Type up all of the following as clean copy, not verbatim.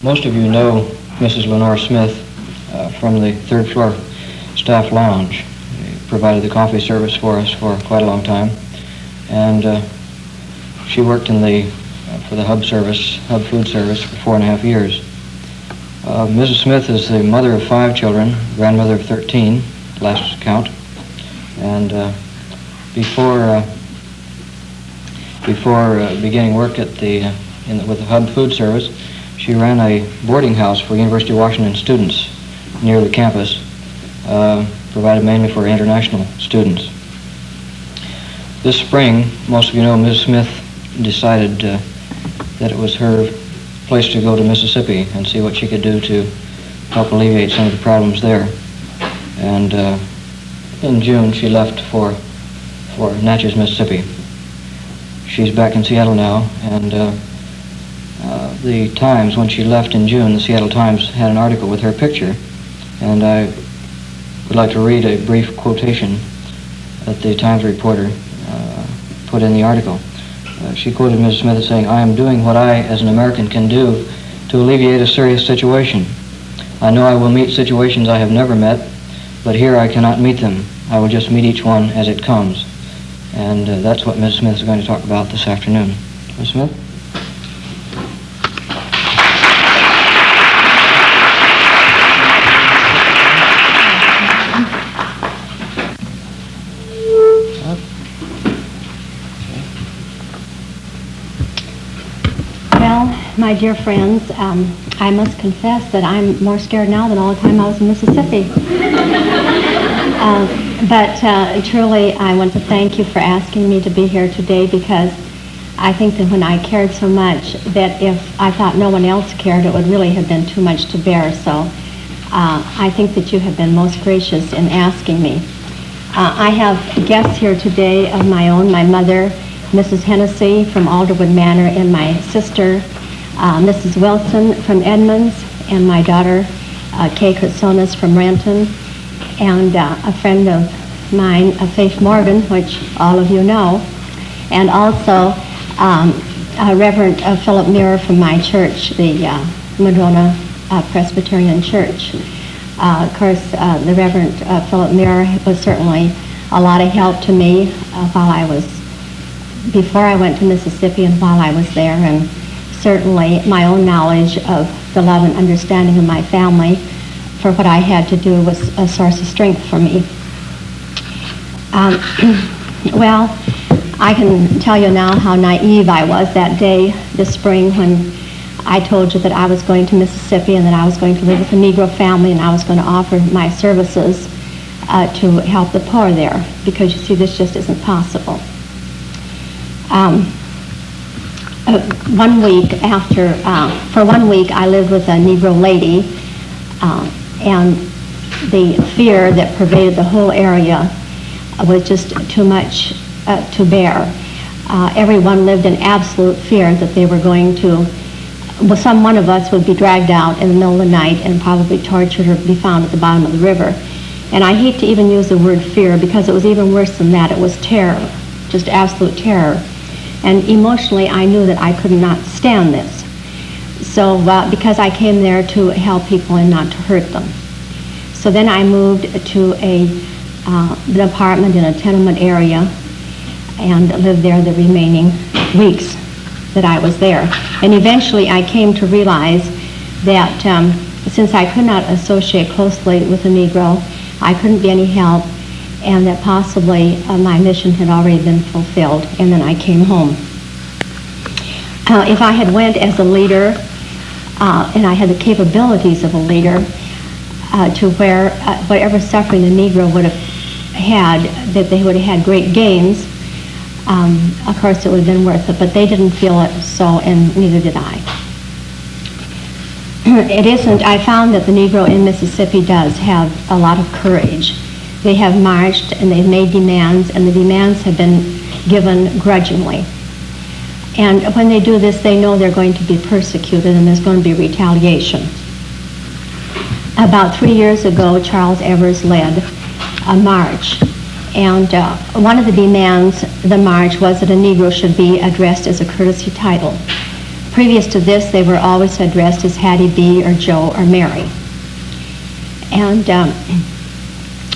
Most of you know Mrs. Lenore Smith from the third floor staff lounge. She provided the coffee service for us for quite a long time, and she worked in for the hub food service for 4.5 years. Mrs. Smith is the mother of 5 children, grandmother of 13, last count, and before beginning work at with the hub food service, she ran a boarding house for University of Washington students near the campus, provided mainly for international students. This spring, most of you know, Ms. Smith decided that it was her place to go to Mississippi and see what she could do to help alleviate some of the problems there. And in June, she left for Natchez, Mississippi. She's back in Seattle now, and the Times, when she left in June, the Seattle Times had an article with her picture, and I would like to read a brief quotation that the Times reporter put in the article. She quoted Mrs. Smith as saying, "I am doing what I, as an American, can do to alleviate a serious situation. I know I will meet situations I have never met, but here I cannot meet them. I will just meet each one as it comes." And that's what Mrs. Smith is going to talk about this afternoon. Ms. Smith? My dear friends, I must confess that I'm more scared now than all the time I was in Mississippi. But truly, I want to thank you for asking me to be here today, because I think that when I cared so much, that if I thought no one else cared, it would really have been too much to bear. So I think that you have been most gracious in asking me. I have guests here today of my own: my mother, Mrs. Hennessy from Alderwood Manor, and my sister, Mrs. Wilson from Edmonds, and my daughter, Kay Kritsonis from Renton, and a friend of mine, Faith Morgan, which all of you know, and also Reverend Philip Muir from my church, the Madrona Presbyterian Church. Of course, the Reverend Philip Muir was certainly a lot of help to me before I went to Mississippi and while I was there, and certainly my own knowledge of the love and understanding of my family for what I had to do was a source of strength for me. Well, I can tell you now how naive I was that day this spring when I told you that I was going to Mississippi and that I was going to live with a Negro family and I was going to offer my services to help the poor there, because you see, this just isn't possible. 1 week after, for 1 week I lived with a Negro lady, and the fear that pervaded the whole area was just too much to bear. Everyone lived in absolute fear that they were going to, some one of us would be dragged out in the middle of the night and probably tortured or be found at the bottom of the river. And I hate to even use the word fear, because it was even worse than that. It was terror, just absolute terror. And emotionally, I knew that I could not stand this. So, because I came there to help people and not to hurt them. So then I moved to an apartment in a tenement area and lived there the remaining weeks that I was there. And eventually I came to realize that since I could not associate closely with a Negro, I couldn't be any help, and that possibly my mission had already been fulfilled, and then I came home. If I had went as a leader, and I had the capabilities of a leader, to where whatever suffering the Negro would have had, that they would have had great gains, of course it would have been worth it, but they didn't feel it so, and neither did I. I found that the Negro in Mississippi does have a lot of courage. They have marched and they've made demands, and the demands have been given grudgingly. And when they do this, they know they're going to be persecuted and there's going to be retaliation. About 3 years ago, Charles Evers led a march, and one of the demands of the march was that a Negro should be addressed as a courtesy title. Previous to this, they were always addressed as Hattie B. or Joe or Mary. And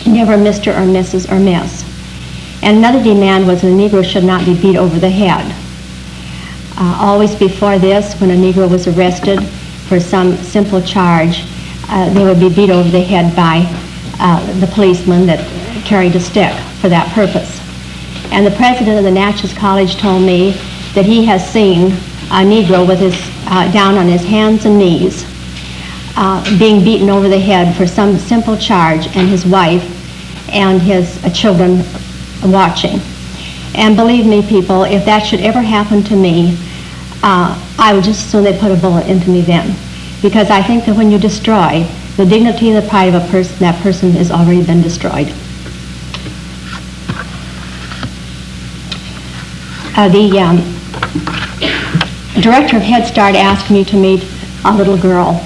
never Mr. or Mrs. or Miss. And another demand was the Negro should not be beat over the head. Always before this, when a Negro was arrested for some simple charge, they would be beat over the head by the policeman that carried a stick for that purpose. And the president of the Natchez College told me that he has seen a Negro with his down on his hands and knees being beaten over the head for some simple charge, and his wife and his children watching. And believe me, people, if that should ever happen to me, I would just as soon they put a bullet into me then. Because I think that when you destroy the dignity and the pride of a person, that person has already been destroyed. The director of Head Start asked me to meet a little girl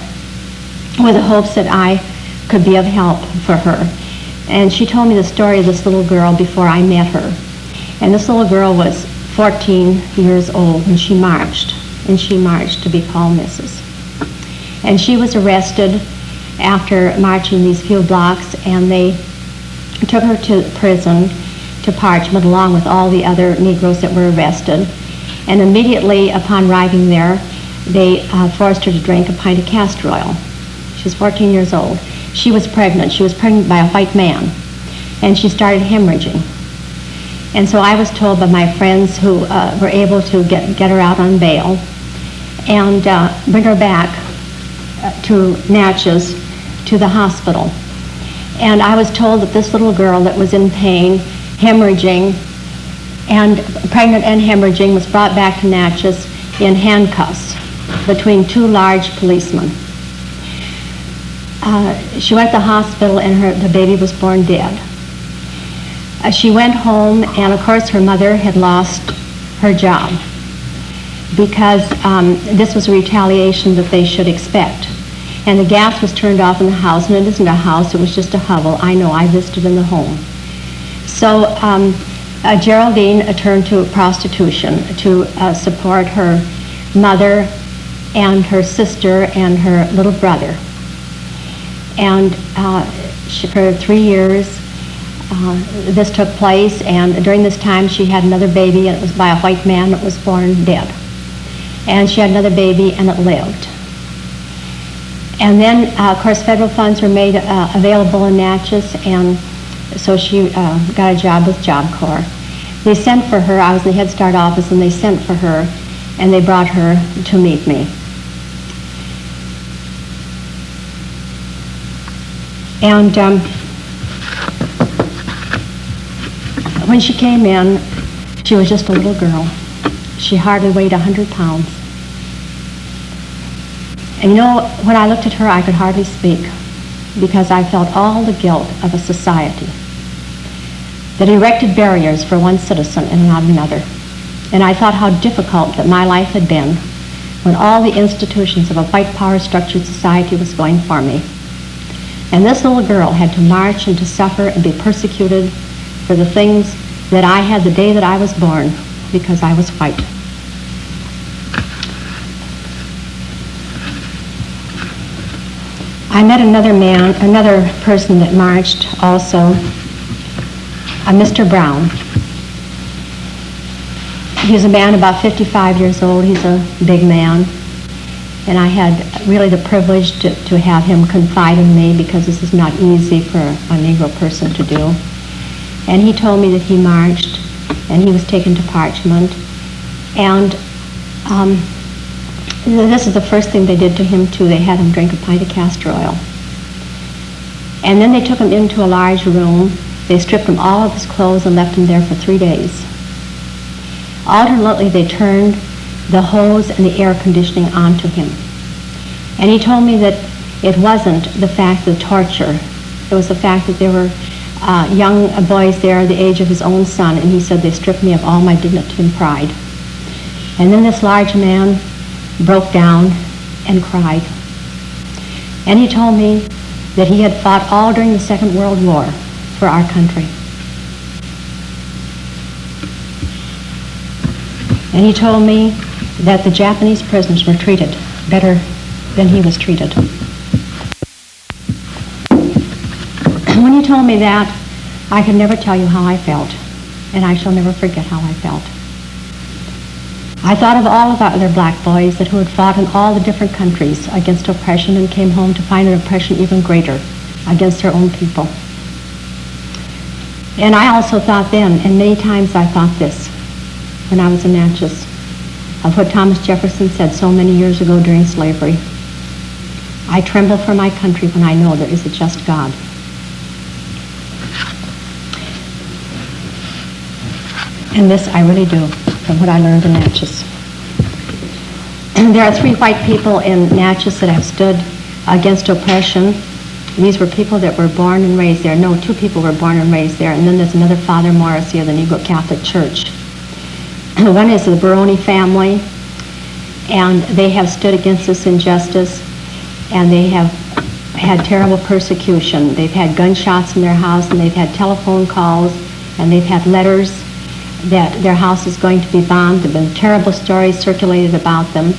with the hopes that I could be of help for her. And she told me the story of this little girl before I met her. And this little girl was 14 years old, and she marched to be called Mrs. And she was arrested after marching these few blocks, and they took her to prison, to Parchment, along with all the other Negroes that were arrested. And immediately upon arriving there, they forced her to drink a pint of castor oil. She was 14 years old. She was pregnant. She was pregnant by a white man, and she started hemorrhaging. And so I was told by my friends who were able to get her out on bail and bring her back to Natchez, to the hospital. And I was told that this little girl that was in pain, hemorrhaging, and pregnant and hemorrhaging, was brought back to Natchez in handcuffs between two large policemen. She went to the hospital, and the baby was born dead. She went home, and of course her mother had lost her job because this was a retaliation that they should expect. And the gas was turned off in the house, and it isn't a house, it was just a hovel. I know, I visited in the home. So Geraldine turned to prostitution to support her mother and her sister and her little brother. And for 3 years, this took place, and during this time she had another baby, and it was by a white man that was born dead. And she had another baby, and it lived. And then, of course, federal funds were made available in Natchez, and so she got a job with Job Corps. They sent for her. I was in the Head Start office, and they sent for her, and they brought her to meet me. And when she came in, she was just a little girl. She hardly weighed 100 pounds. And you know, when I looked at her, I could hardly speak, because I felt all the guilt of a society that erected barriers for one citizen and not another. And I thought how difficult that my life had been when all the institutions of a white power structured society was going for me. And this little girl had to march and to suffer and be persecuted for the things that I had the day that I was born, because I was white. I met another person that marched also, a Mr. Brown. He's a man about 55 years old. He's a big man. And I had really the privilege to have him confide in me, because this is not easy for a Negro person to do. And he told me that he marched, and he was taken to Parchment. And this is the first thing they did to him, too. They had him drink a pint of castor oil. And then they took him into a large room. They stripped him all of his clothes and left him there for 3 days. Alternately, they turned the hose and the air conditioning onto him. And he told me that it wasn't the fact of torture. It was the fact that there were young boys there the age of his own son, and he said they stripped me of all my dignity and pride. And then this large man broke down and cried. And he told me that he had fought all during the Second World War for our country. And he told me that the Japanese prisoners were treated better than he was treated. When he told me that, I could never tell you how I felt, and I shall never forget how I felt. I thought of all of our other black boys who had fought in all the different countries against oppression and came home to find an oppression even greater against their own people. And I also thought then, and many times I thought this when I was in Natchez, of what Thomas Jefferson said so many years ago during slavery. I tremble for my country when I know there is a just God. And this I really do, from what I learned in Natchez. There are 3 white people in Natchez that have stood against oppression. These were people that were born and raised there. No, 2 people were born and raised there. And then there's another Father Morrissey of the Negro Catholic Church. One is the Baroni family, and they have stood against this injustice, and they have had terrible persecution. They've had gunshots in their house, and they've had telephone calls, and they've had letters that their house is going to be bombed. There have been terrible stories circulated about them.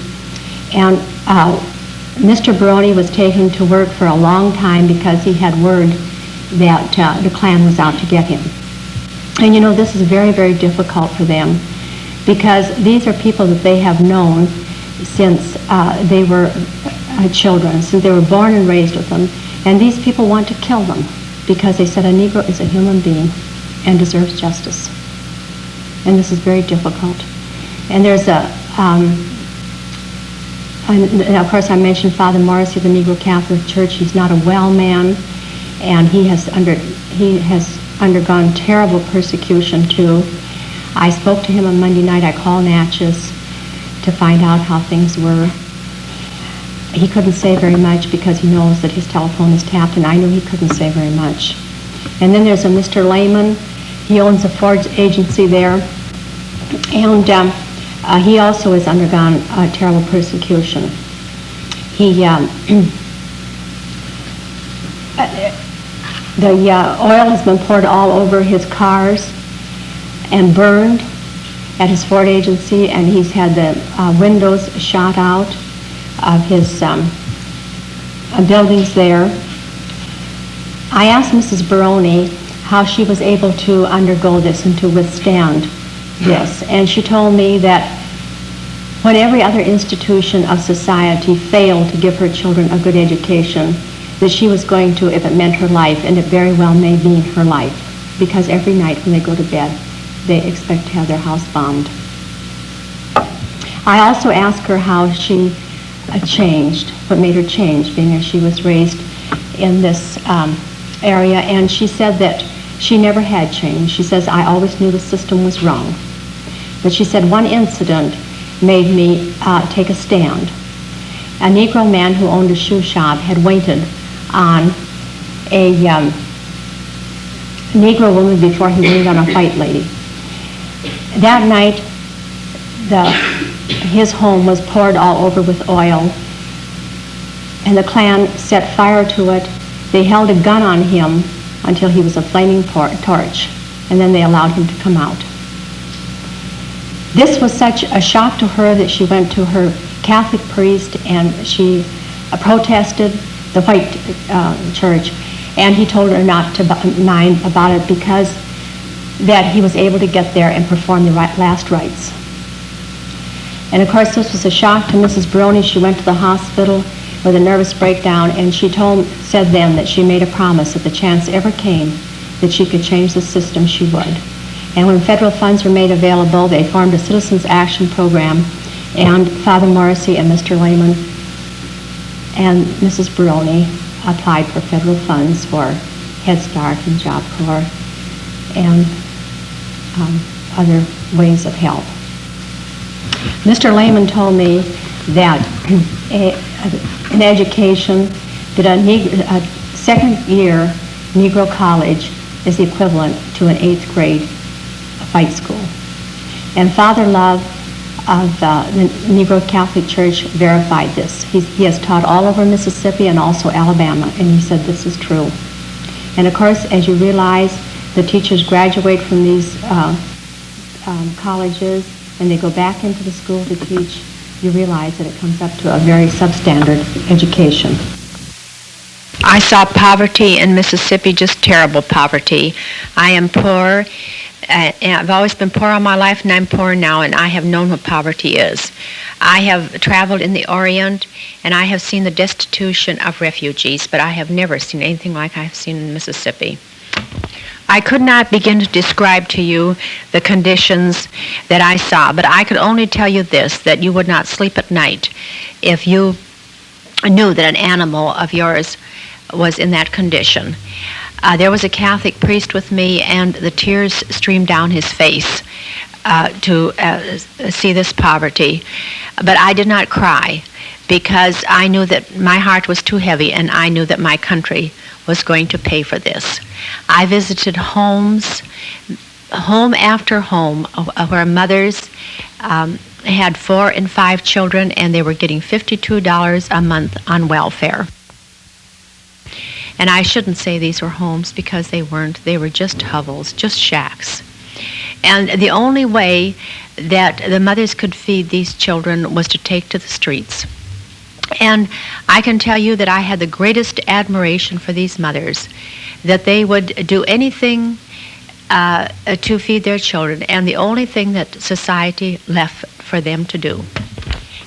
And Mr. Baroni was taken to work for a long time because he had word that the Klan was out to get him. And you know, this is very, very difficult for them, because these are people that they have known since they were children, since they were born and raised with them. And these people want to kill them because they said a Negro is a human being and deserves justice. And this is very difficult. And there's and of course I mentioned Father Morrissey of the Negro Catholic Church. He's not a well man, and he has undergone terrible persecution too. I spoke to him on Monday night. I called Natchez to find out how things were. He couldn't say very much because he knows that his telephone is tapped, and I knew he couldn't say very much. And then there's a Mr. Lehman. He owns a Ford agency there, and he also has undergone terrible persecution. The oil has been poured all over his cars and burned at his Ford agency, and he's had the windows shot out of his buildings there. I asked Mrs. Baroni how she was able to undergo this and to withstand this, and she told me that when every other institution of society failed to give her children a good education, that she was going to, if it meant her life, and it very well may mean her life, because every night when they go to bed, they expect to have their house bombed. I also asked her how she changed, what made her change, being as she was raised in this area, and she said that she never had changed. She says, I always knew the system was wrong. But she said, one incident made me take a stand. A Negro man who owned a shoe shop had waited on a Negro woman before he waited on a white lady. That night, his home was poured all over with oil, and the Klan set fire to it. They held a gun on him until he was a flaming torch, and then they allowed him to come out. This was such a shock to her that she went to her Catholic priest and she protested the white church, and he told her not to mind about it because that he was able to get there and perform the last rites. And of course this was a shock to Mrs. Baroni. She went to the hospital with a nervous breakdown, and she said then that she made a promise if the chance ever came that she could change the system, she would. And when federal funds were made available, they formed a Citizens Action Program, and Father Morrissey and Mr. Lehman and Mrs. Baroni applied for federal funds for Head Start and Job Corps and other ways of help. Mr. Lehman told me that in education, that a second-year Negro college is the equivalent to an 8th grade fight school. And Father Love of the Negro Catholic Church verified this. He has taught all over Mississippi and also Alabama, and he said this is true. And of course, as you realize, the teachers graduate from these colleges, and they go back into the school to teach you realize that it comes up to a very substandard education. I saw poverty in Mississippi, just terrible poverty. I am poor, and I've always been poor all my life, and I'm poor now, and I have known what poverty is. I have traveled in the Orient, and I have seen the destitution of refugees, but I have never seen anything like I have seen in Mississippi. I could not begin to describe to you the conditions that I saw, but I could only tell you this, that you would not sleep at night if you knew that an animal of yours was in that condition. There was a Catholic priest with me, and the tears streamed down his face to see this poverty. But I did not cry, because I knew that my heart was too heavy, and I knew that my country was going to pay for this. I visited homes, home after home, where mothers had 4 and 5 children, and they were getting $52 a month on welfare. And I shouldn't say these were homes, because they weren't. They were just hovels, just shacks. And the only way that the mothers could feed these children was to take to the streets. And I can tell you that I had the greatest admiration for these mothers, that they would do anything to feed their children, and the only thing that society left for them to do.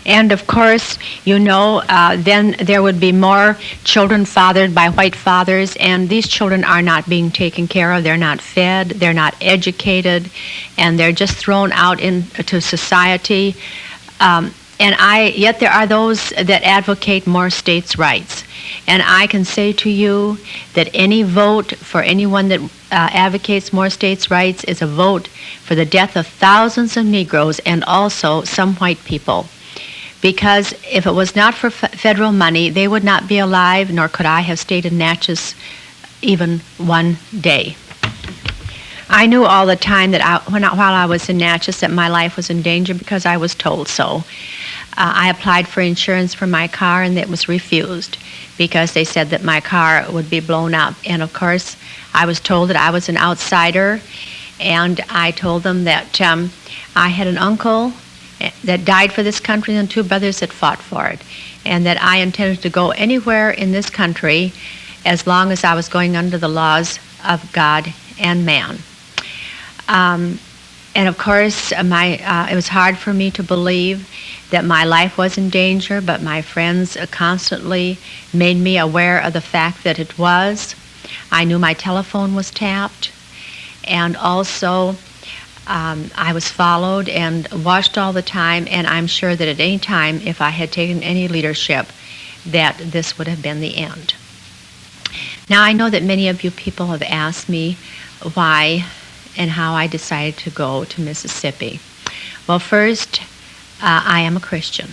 And of course, you know, then there would be more children fathered by white fathers, and these children are not being taken care of. They're not fed, they're not educated, and they're just thrown out into society. Yet there are those that advocate more states' rights. And I can say to you that any vote for anyone that advocates more states' rights is a vote for the death of thousands of Negroes and also some white people. Because if it was not for federal money, they would not be alive, nor could I have stayed in Natchez even one day. I knew all the time that while I was in Natchez that my life was in danger, because I was told so. I applied for insurance for my car, and it was refused because they said that my car would be blown up. And of course, I was told that I was an outsider, and I told them that I had an uncle that died for this country and 2 brothers that fought for it, and that I intended to go anywhere in this country as long as I was going under the laws of God and man. And of course, it was hard for me to believe that my life was in danger, but my friends constantly made me aware of the fact that it was. I knew my telephone was tapped, and also I was followed and watched all the time, and I'm sure that at any time, if I had taken any leadership, that this would have been the end. Now, I know that many of you people have asked me why and how I decided to go to Mississippi. Well, first, I am a Christian,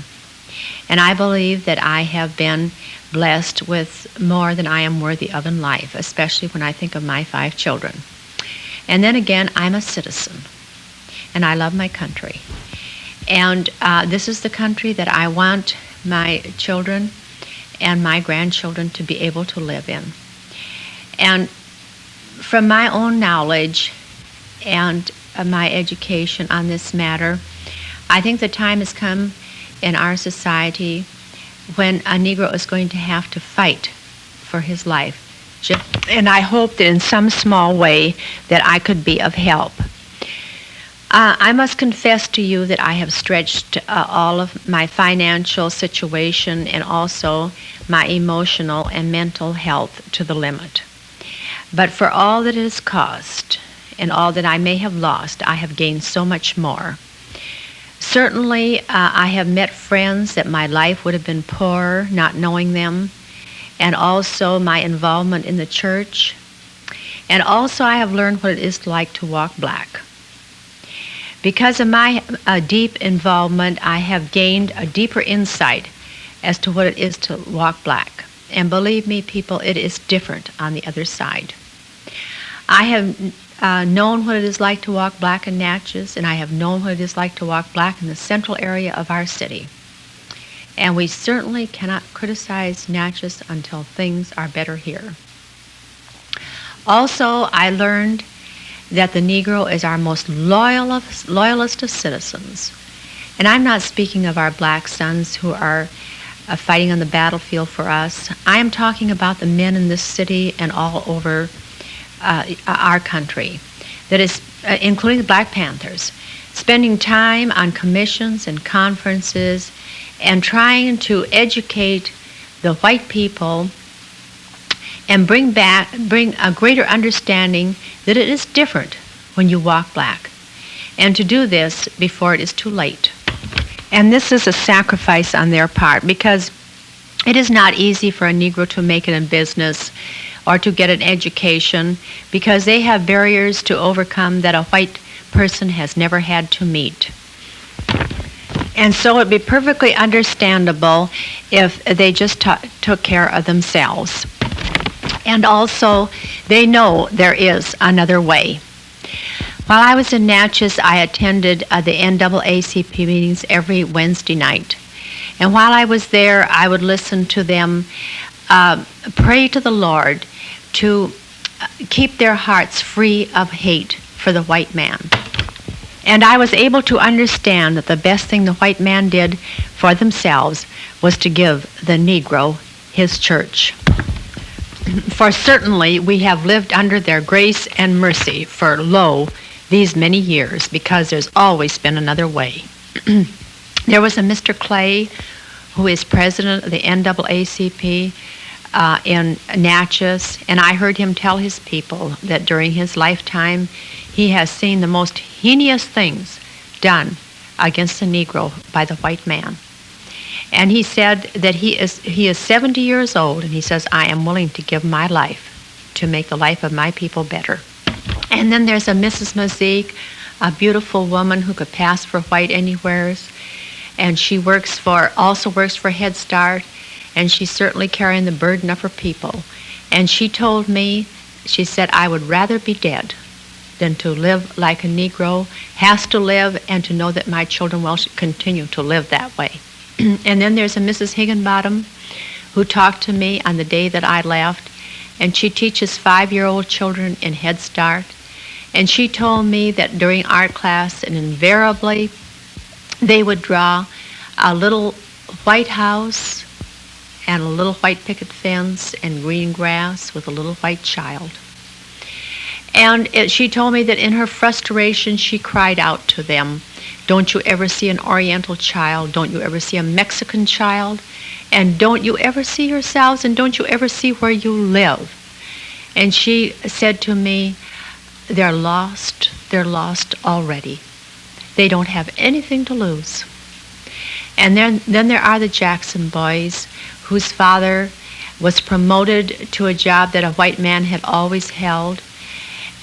and I believe that I have been blessed with more than I am worthy of in life, especially when I think of my 5 children. And then again, I'm a citizen, and I love my country. And this is the country that I want my children and my grandchildren to be able to live in. And from my own knowledge and my education on this matter, I think the time has come in our society when a Negro is going to have to fight for his life. And I hope that in some small way that I could be of help. I must confess to you that I have stretched all of my financial situation and also my emotional and mental health to the limit. But for all that it has cost and all that I may have lost, I have gained so much more. Certainly, I have met friends that my life would have been poor not knowing them, and also my involvement in the church. And also I have learned what it is like to walk black. Because of my deep involvement, I have gained a deeper insight as to what it is to walk black. And believe me, people, it is different on the other side. I have known what it is like to walk black in Natchez, and I have known what it is like to walk black in the central area of our city. And we certainly cannot criticize Natchez until things are better here. Also, I learned that the Negro is our most loyalist of citizens. And I'm not speaking of our black sons who are fighting on the battlefield for us. I am talking about the men in this city and all over our country, that is, including the Black Panthers, spending time on commissions and conferences and trying to educate the white people and bring a greater understanding that it is different when you walk black, and to do this before it is too late. And this is a sacrifice on their part, because it is not easy for a Negro to make it in business or to get an education, because they have barriers to overcome that a white person has never had to meet. And so it would be perfectly understandable if they just took care of themselves. And also, they know there is another way. While I was in Natchez, I attended the NAACP meetings every Wednesday night. And while I was there, I would listen to them pray to the Lord to keep their hearts free of hate for the white man. And I was able to understand that the best thing the white man did for themselves was to give the Negro his church. For certainly we have lived under their grace and mercy for, these many years, because there's always been another way. There was a Mr. Clay, who is president of the NAACP in Natchez, and I heard him tell his people that during his lifetime he has seen the most heinous things done against the Negro by the white man. And he said that he is 70 years old, and he says, I am willing to give my life to make the life of my people better. And then there's a Mrs. Mazik, a beautiful woman who could pass for white anywheres, and she also works for Head Start, and she's certainly carrying the burden of her people. And she told me, she said, I would rather be dead than to live like a Negro has to live, and to know that my children will continue to live that way. And then there's a Mrs. Higginbottom who talked to me on the day that I left, and she teaches 5-year-old children in Head Start. And she told me that during art class, and invariably, they would draw a little white house and a little white picket fence and green grass with a little white child. And she told me that in her frustration, she cried out to them, don't you ever see an Oriental child? Don't you ever see a Mexican child? And don't you ever see yourselves? And don't you ever see where you live? And she said to me, they're lost already. They don't have anything to lose. And then there are the Jackson boys, whose father was promoted to a job that a white man had always held.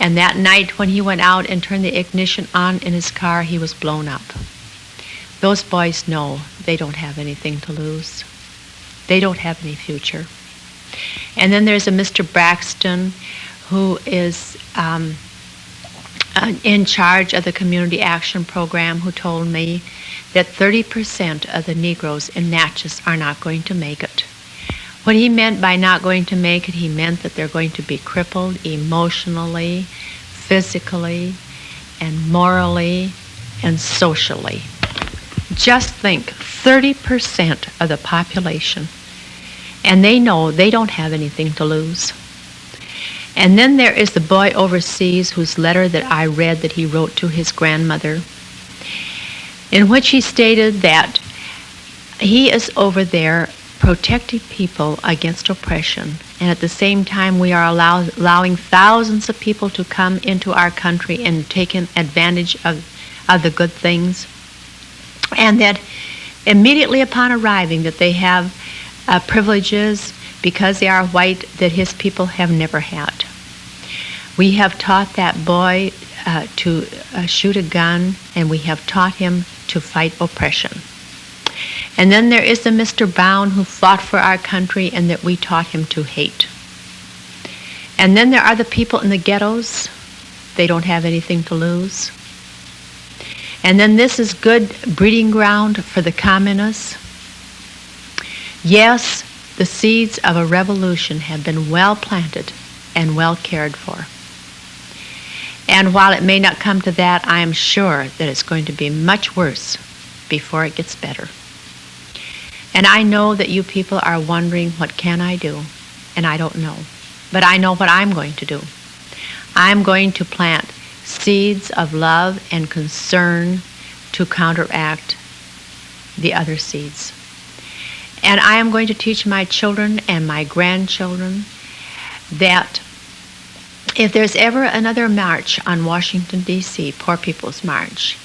And that night when he went out and turned the ignition on in his car, he was blown up. Those boys know they don't have anything to lose. They don't have any future. And then there's a Mr. Braxton, who is in charge of the Community Action Program, who told me that 30% of the Negroes in Natchez are not going to make it. What he meant by not going to make it, he meant that they're going to be crippled emotionally, physically, and morally, and socially. Just think, 30% of the population. And they know they don't have anything to lose. And then there is the boy overseas whose letter that I read that he wrote to his grandmother, in which he stated that he is over there protecting people against oppression, and at the same time we are allowing thousands of people to come into our country and taking advantage of the good things, and that immediately upon arriving that they have privileges because they are white that his people have never had. We have taught that boy to shoot a gun, and we have taught him to fight oppression. And then there is the Mr. Brown who fought for our country and that we taught him to hate. And then there are the people in the ghettos. They don't have anything to lose. And then this is good breeding ground for the communists. Yes, the seeds of a revolution have been well planted and well cared for. And while it may not come to that, I am sure that it's going to be much worse before it gets better. And I know that you people are wondering, what can I do? And I don't know. But I know what I'm going to do. I'm going to plant seeds of love and concern to counteract the other seeds. And I am going to teach my children and my grandchildren that if there's ever another march on Washington, D.C., Poor People's March,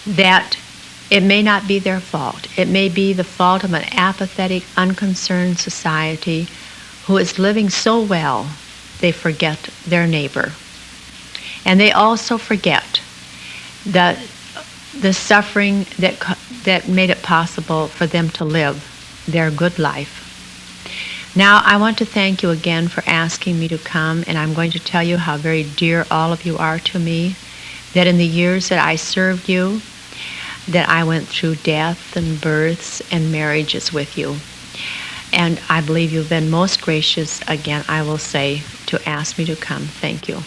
that it may not be their fault. It may be the fault of an apathetic, unconcerned society who is living so well they forget their neighbor. And they also forget the suffering that made it possible for them to live their good life. Now, I want to thank you again for asking me to come, and I'm going to tell you how very dear all of you are to me, that in the years that I served you, that I went through death and births and marriages with you. And I believe you've been most gracious, again, I will say, to ask me to come. Thank you.